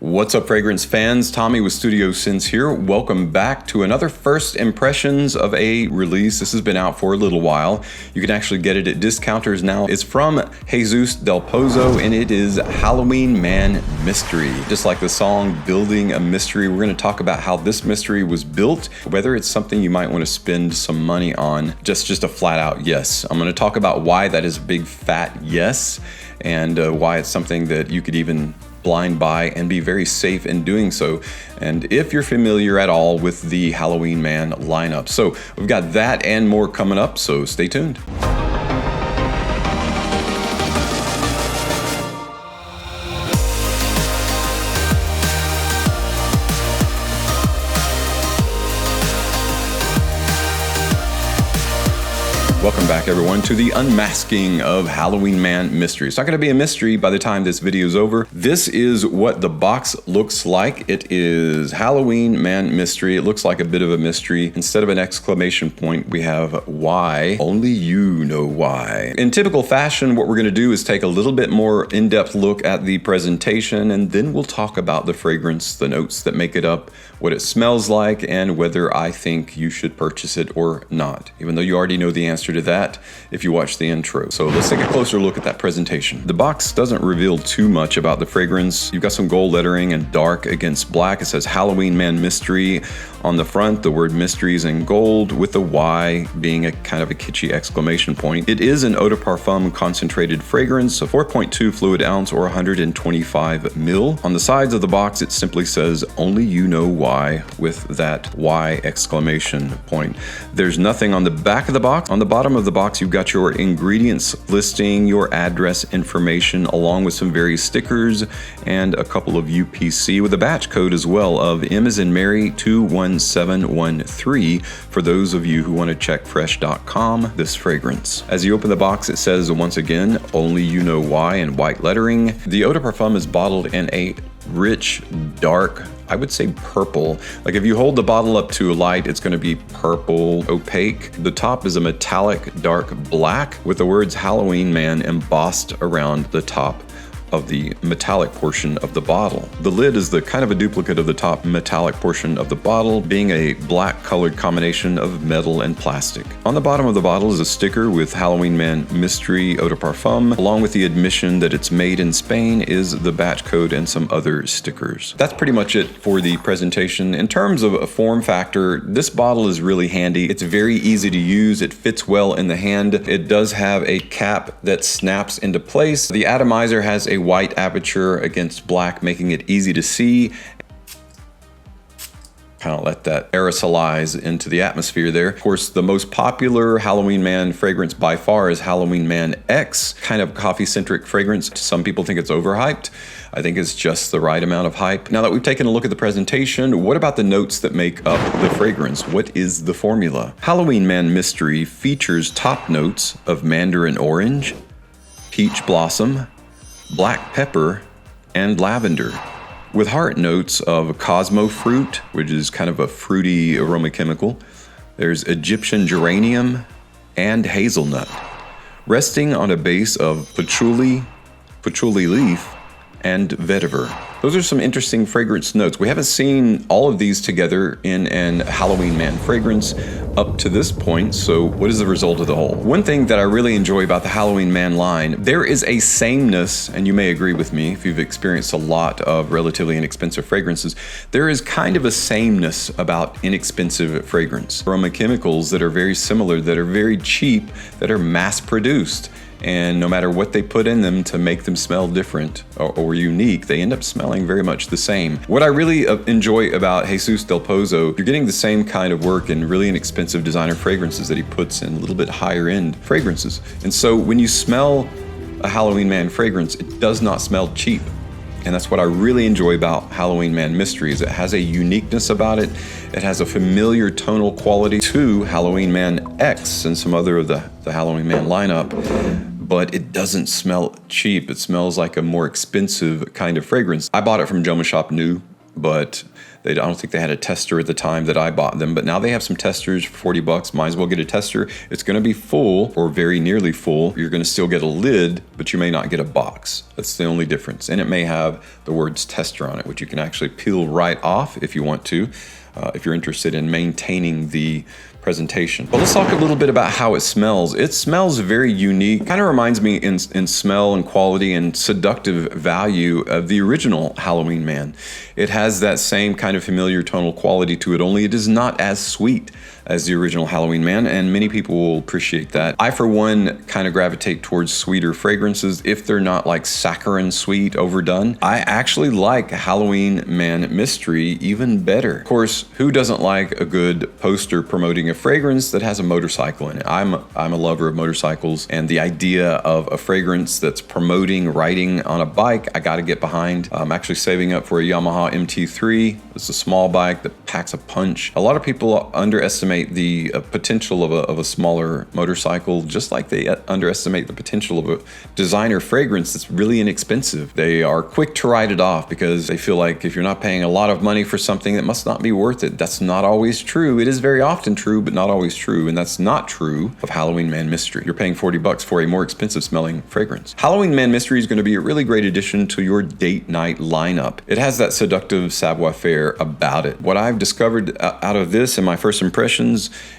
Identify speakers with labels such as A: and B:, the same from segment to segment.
A: What's up, fragrance fans? Tommy with Studio Sense here. Welcome back to another first impressions of a release. This has been out for a little while. You can actually get it at discounters now. It's from Jesús del Pozo, and it is Halloween Man Mystery. Just like the song Building a Mystery, we're going to talk about how this mystery was built, whether it's something you might want to spend some money on. Just a flat out yes. I'm going to talk about why that is a big fat yes, and why it's something that you could even blind buy and be very safe in doing so, and if you're familiar at all with the Halloween Man lineup. So we've got that and more coming up, so stay tuned. Welcome back, everyone, to the unmasking of Halloween Man Mystery. It's not going to be a mystery by the time this video is over. This is what the box looks like. It is Halloween Man Mystery. It looks like a bit of a mystery. Instead of an exclamation point, we have why. Only you know why. In typical fashion, what we're going to do is take a little bit more in-depth look at the presentation, and then we'll talk about the fragrance, the notes that make it up, what it smells like, and whether I think you should purchase it or not, even though you already know the answer to that if you watch the intro. So let's take a closer look at that presentation. The box doesn't reveal too much about the fragrance. You've got some gold lettering and dark against black. It says Halloween Man Mystery on the front. The word mystery is in gold with the Y being a kind of a kitschy exclamation point. It is an eau de parfum concentrated fragrance, a 4.2 fluid ounce or 125 mil. On the sides of the box, it simply says only you know why with that Y exclamation point. There's nothing on the back of the box. On the bottom of the box, you've got your ingredients listing, your address information, along with some various stickers and a couple of UPC with a batch code as well of M as in Mary 21713 for those of you who want to check fresh.com this fragrance. As you open the box, it says once again, only you know why in white lettering. The eau de parfum is bottled in a rich, dark, I would say purple. Like if you hold the bottle up to a light, it's going to be purple, opaque. The top is a metallic dark black with the words Halloween Man embossed around the top of the metallic portion of the bottle. The lid is the kind of a duplicate of the top metallic portion of the bottle, being a black colored combination of metal and plastic. On the bottom of the bottle is a sticker with Halloween Man Mystery Eau de Parfum, along with the admission that it's made in Spain, is the batch code and some other stickers. That's pretty much it for the presentation. In terms of a form factor, this bottle is really handy. It's very easy to use. It fits well in the hand. It does have a cap that snaps into place. The atomizer has a white aperture against black, making it easy to see. Kind of let that aerosolize into the atmosphere there. Of course, the most popular Halloween Man fragrance by far is Halloween Man X, kind of coffee-centric fragrance. Some people think it's overhyped. I think it's just the right amount of hype. Now that we've taken a look at the presentation, what about the notes that make up the fragrance? What is the formula? Halloween Man Mystery features top notes of mandarin orange, peach blossom, black pepper, and lavender, with heart notes of Cosmo fruit, which is kind of a fruity aroma chemical. There's Egyptian geranium and hazelnut, resting on a base of patchouli, patchouli leaf, and vetiver. Those are some interesting fragrance notes. We haven't seen all of these together in an Halloween Man fragrance up to this point, so what is the result of the whole? One thing that I really enjoy about the Halloween Man line, there is a sameness, and you may agree with me if you've experienced a lot of relatively inexpensive fragrances, there is kind of a sameness about inexpensive fragrance. Aroma chemicals that are very similar, that are very cheap, that are mass produced. And no matter what they put in them to make them smell different or unique, they end up smelling very much the same. What I really enjoy about Jesús del Pozo, you're getting the same kind of work in really inexpensive designer fragrances that he puts in a little bit higher end fragrances. And so when you smell a Halloween Man fragrance, it does not smell cheap. And that's what I really enjoy about Halloween Man Mystery, is it has a uniqueness about it. It has a familiar tonal quality to Halloween Man X and some other of the Halloween Man lineup, but it doesn't smell cheap. It smells like a more expensive kind of fragrance. I bought it from Joma Shop new but I don't think they had a tester at the time that I bought them, but now they have some testers for 40 bucks. Might as well get a tester. It's going to be full or very nearly full. You're going to still get a lid, but you may not get a box. That's the only difference. And it may have the words tester on it, which you can actually peel right off if you want to, if you're interested in maintaining the presentation. But let's talk a little bit about how it smells. It smells very unique. Kind of reminds me in smell and quality and seductive value of the original Halloween Man. It has that same kind of familiar tonal quality to it, only it is not as sweet as the original Halloween Man, and many people will appreciate that. I, for one, kind of gravitate towards sweeter fragrances if they're not like saccharine sweet, overdone. I actually like Halloween Man Mystery even better. Of course, who doesn't like a good poster promoting a fragrance that has a motorcycle in it? I'm a lover of motorcycles, and the idea of a fragrance that's promoting riding on a bike, I gotta get behind. I'm actually saving up for a Yamaha MT3. It's a small bike that packs a punch. A lot of people underestimate the potential of a smaller motorcycle, just like they underestimate the potential of a designer fragrance that's really inexpensive. They are quick to write it off because they feel like if you're not paying a lot of money for something, it must not be worth it. That's not always true. It is very often true, but not always true, and that's not true of Halloween Man Mystery. You're paying 40 bucks for a more expensive smelling fragrance. Halloween Man Mystery is going to be a really great addition to your date night lineup. It has that seductive savoir-faire about it. What I've discovered out of this in my first impressions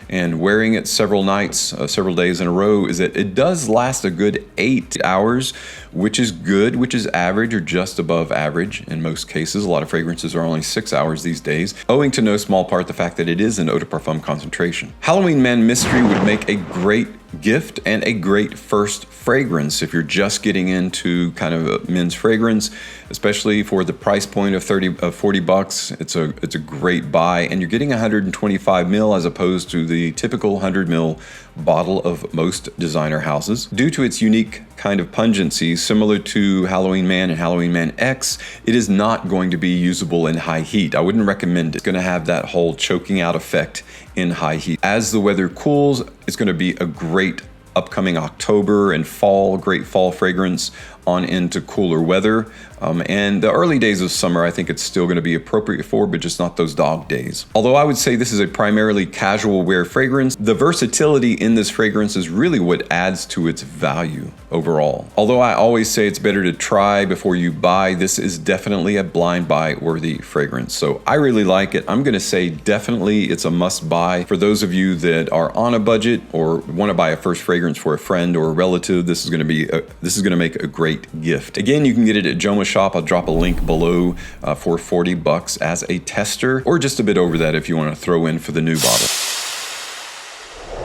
A: and wearing it several nights, several days in a row, is that it does last a good 8 hours, which is good, which is average or just above average in most cases. A lot of fragrances are only 6 hours these days, owing to no small part the fact that it is an eau de parfum concentration. Halloween Man Mystery would make a great gift and a great first fragrance if you're just getting into kind of a men's fragrance, especially for the price point of 40 bucks. It's a great buy, and you're getting 125 ml as opposed to the typical 100 ml bottle of most designer houses. Due to its unique kind of pungency, similar to Halloween Man and Halloween Man X, it is not going to be usable in high heat. I wouldn't recommend it. It's going to have that whole choking out effect in high heat. As the weather cools, it's going to be a great upcoming October and fall, great fall fragrance on into cooler weather. And the early days of summer, I think it's still going to be appropriate for, but just not those dog days. Although I would say this is a primarily casual wear fragrance, the versatility in this fragrance is really what adds to its value overall. Although I always say it's better to try before you buy, this is definitely a blind buy worthy fragrance. So I really like it. I'm going to say definitely it's a must buy. For those of you that are on a budget or want to buy a first fragrance for a friend or a relative, this is going to make a great gift. Again, you can get it at Joma Shop. I'll drop a link below for 40 bucks as a tester, or just a bit over that if you want to throw in for the new bottle.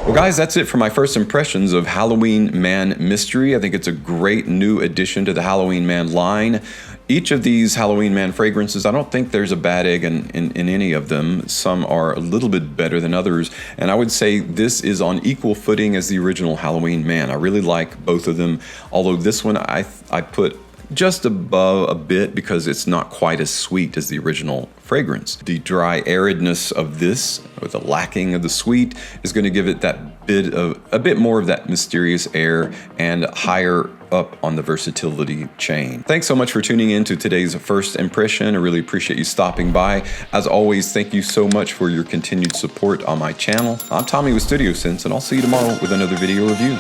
A: Well, guys, that's it for my first impressions of Halloween Man Mystery. I think it's a great new addition to the Halloween Man line. Each of these Halloween Man fragrances, I don't think there's a bad egg in any of them. Some are a little bit better than others, and I would say this is on equal footing as the original Halloween Man. I really like both of them, although this one I put just above a bit because it's not quite as sweet as the original fragrance. The dry aridness of this, with the lacking of the sweet, is going to give it that a bit more of that mysterious air and higher up on the versatility chain. Thanks so much for tuning in to today's first impression. I really appreciate you stopping by. As always, thank you so much for your continued support on my channel. I'm Tommy with Studio Sense, and I'll see you tomorrow with another video review.